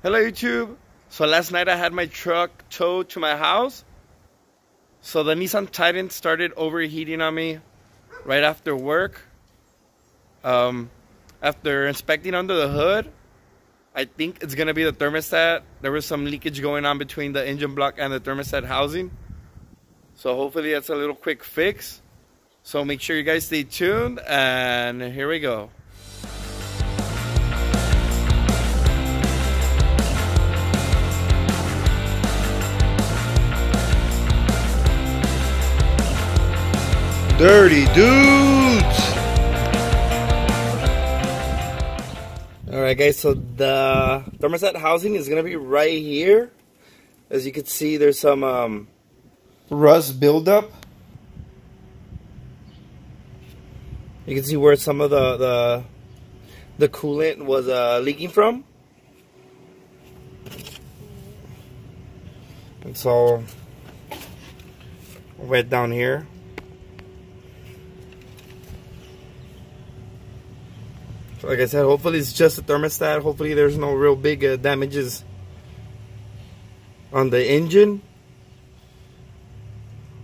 Hello YouTube. So last night I had my truck towed to my house. So the Nissan Titan started overheating on me right after work. After inspecting under the hood, I think it's gonna be the thermostat. There was some leakage going on between the engine block and the thermostat housing. So hopefully that's a little quick fix. So make sure you guys stay tuned, and here we go. Dirty Dudes! Alright guys, so the thermostat housing is going to be right here. As you can see, there's some rust buildup. You can see where some of the coolant was leaking from. It's all wet down here. Like I said, hopefully it's just a thermostat. Hopefully there's no real big damages on the engine.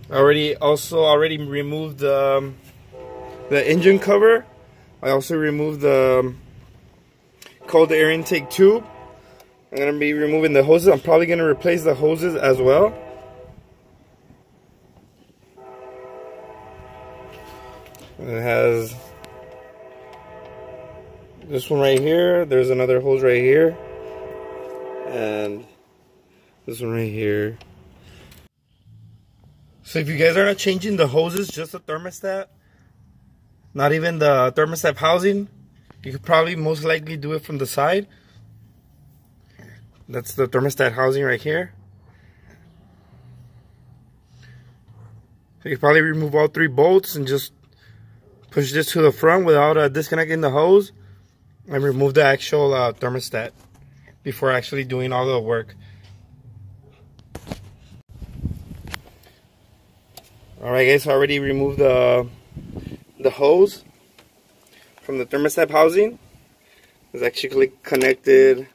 I already removed the engine cover. I also removed the cold air intake tube. I'm going to be removing the hoses. I'm probably going to replace the hoses as well. And it has this one right here. There's another hose right here, and this one right here. So if you guys are not changing the hoses, just the thermostat, not even the thermostat housing, you could probably most likely do it from the side. That's the thermostat housing right here. So you could probably remove all 3 bolts and just push this to the front without disconnecting the hose, and remove the actual thermostat before actually doing all the work. Alright guys, so I already removed the hose from the thermostat housing. It's actually connected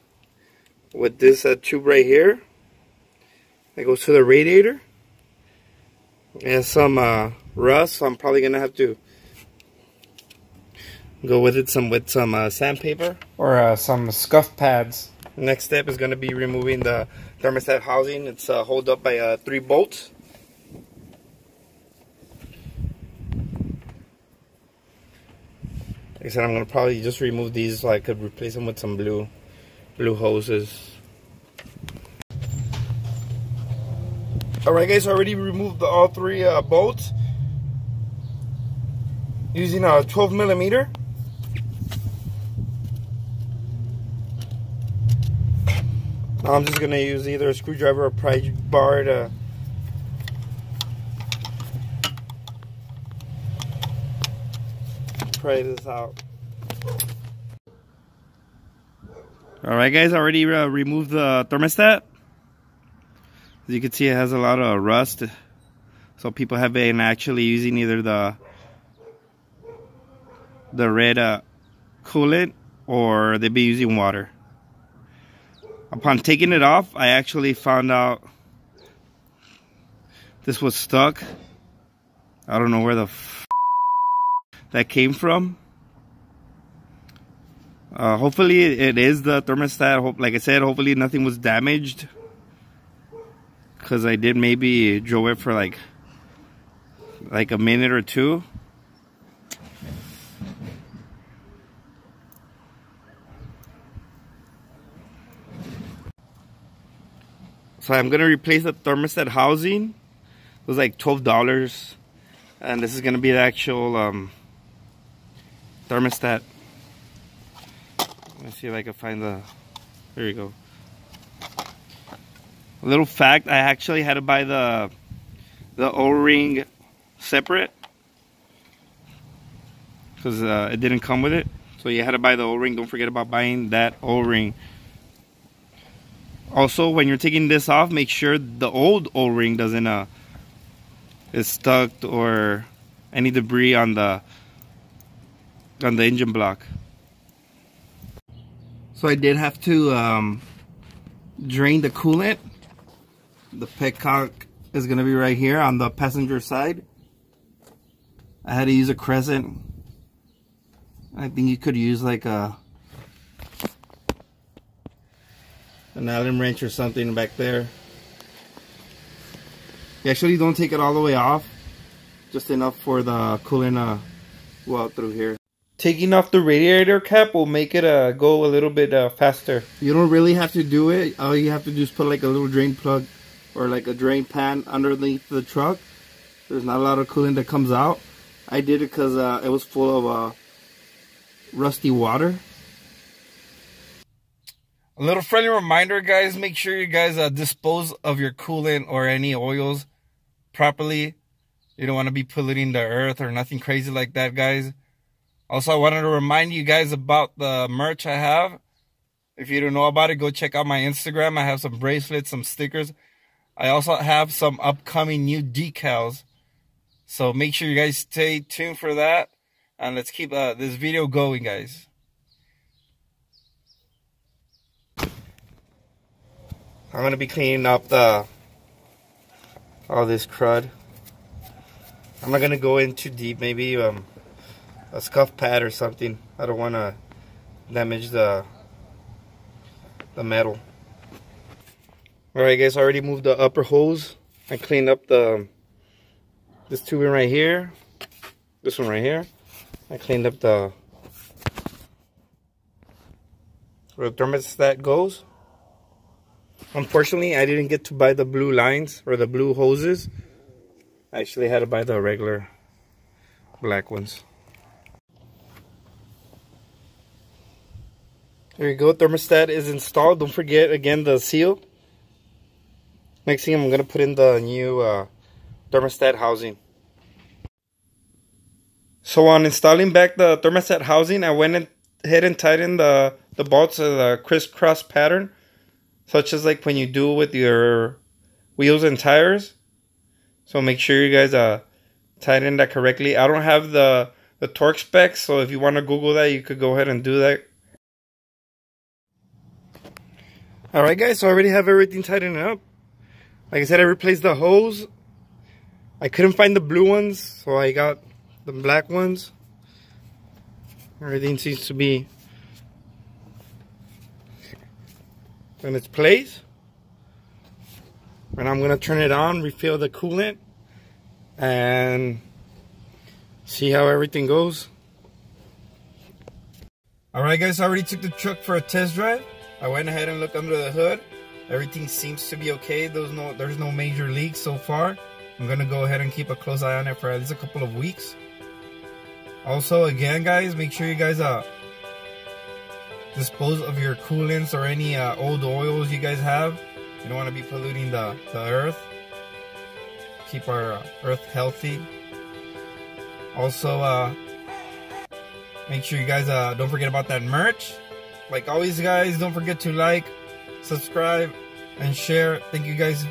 with this tube right here that goes to the radiator. It has some rust, so I'm probably gonna have to go with it with some sandpaper or some scuff pads. Next step is going to be removing the thermostat housing. It's held up by 3 bolts. Like I said, I'm going to probably just remove these so I could replace them with some blue hoses. Alright guys, I already removed all 3 bolts using a 12mm. I'm just going to use either a screwdriver or pry bar to pry this out. Alright guys, I already removed the thermostat. As you can see, it has a lot of rust. So people have been actually using either the red coolant, or they've been using water. Upon taking it off, I actually found out this was stuck. I don't know where the that came from. Hopefully it is the thermostat. Like I said, hopefully nothing was damaged, because I did maybe drove it for like a minute or 2. So I'm going to replace the thermostat housing. It was like $12. And this is going to be the actual thermostat. Let's see if I can find the... There you go. A little fact, I actually had to buy the O-ring separate, because it didn't come with it. So you had to buy the O-ring. Don't forget about buying that O-ring. Also, when you're taking this off, make sure the old O-ring doesn't is stuck, or any debris on the engine block. So I did have to drain the coolant. The petcock is going to be right here on the passenger side. I had to use a crescent. I think you could use like an Allen wrench or something back there. You actually don't take it all the way off, just enough for the coolant to go out through here. Taking off the radiator cap will make it go a little bit faster. You don't really have to do it. All you have to do is put like a little drain plug or like a drain pan underneath the truck. There's not a lot of coolant that comes out. I did it because it was full of rusty water. A little friendly reminder, guys, make sure you guys dispose of your coolant or any oils properly. You don't want to be polluting the earth or nothing crazy like that, guys. Also, I wanted to remind you guys about the merch I have. If you don't know about it, go check out my Instagram. I have some bracelets, some stickers. I also have some upcoming new decals. So make sure you guys stay tuned for that. And let's keep this video going, guys. I'm going to be cleaning up all this crud. I'm not going to go in too deep. Maybe a scuff pad or something. I don't want to damage the metal. Alright guys, I already moved the upper hose. I cleaned up this tubing right here. This one right here. I cleaned up where the thermostat goes. Unfortunately, I didn't get to buy the blue lines or the blue hoses. I actually had to buy the regular black ones. There you go, thermostat is installed. Don't forget, again, the seal. Next thing, I'm going to put in the new thermostat housing. So on installing back the thermostat housing, I went ahead and tightened the bolts of the crisscross pattern, such as like when you do with your wheels and tires. So make sure you guys tighten that correctly. I don't have the torque specs, so if you want to Google that, you could go ahead and do that. Alright guys, so I already have everything tightened up. Like I said, I replaced the hose. I couldn't find the blue ones, so I got the black ones. Everything seems to be in its place. And I'm going to turn it on, refill the coolant, and see how everything goes. Alright guys, I already took the truck for a test drive. I went ahead and looked under the hood. Everything seems to be okay. There's no major leaks so far. I'm going to go ahead and keep a close eye on it for at least a couple of weeks. Also, again guys, make sure you guys dispose of your coolants or any old oils you guys have. You don't want to be polluting the earth. Keep our earth healthy. Also, make sure you guys don't forget about that merch. Like always guys, don't forget to like, subscribe, and share. Thank you guys